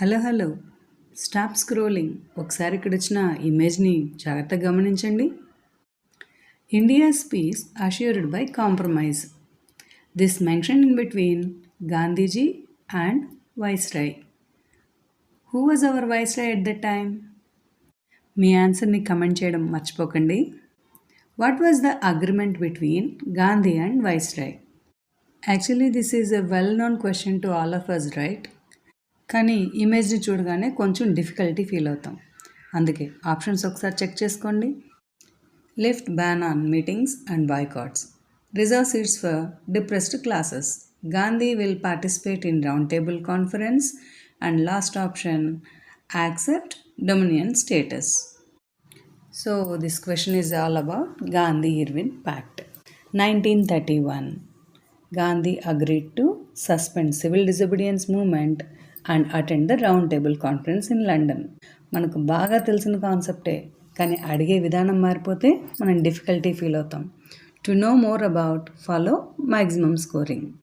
Hello. Stop scrolling. ఒకసారి ఇక్కడొచ్చిన ఇమేజ్ని జాగ్రత్తగా గమనించండి. India's peace assured by compromise. This mention in between Gandhiji and viceroy. Who was our viceroy at the time? మీ ఆన్సర్ని comment చేయడం మర్చిపోకండి. What was the agreement between Gandhi and viceroy? Actually this is a well known question to all of us, right? కానీ ఇమేజ్ని చూడగానే కొంచెం difficulty feel అవుతాం. అందుకే ఆప్షన్స్ ఒకసారి చెక్ చేసుకోండి. Lift ban on meetings and boycotts. Reserve seats for depressed classes. Gandhi will participate in round table conference. And last option, accept dominion status. So this question is all about Gandhi-Irwin Pact. 1931. Gandhi agreed to suspend civil disobedience movement and attend the round table conference in London. మనకు బాగా తెలిసిన కాన్సెప్టే, కానీ అడిగే విధానం మారిపోతే మనం difficulty feel అవుతాం. To know more about, follow maximum scoring.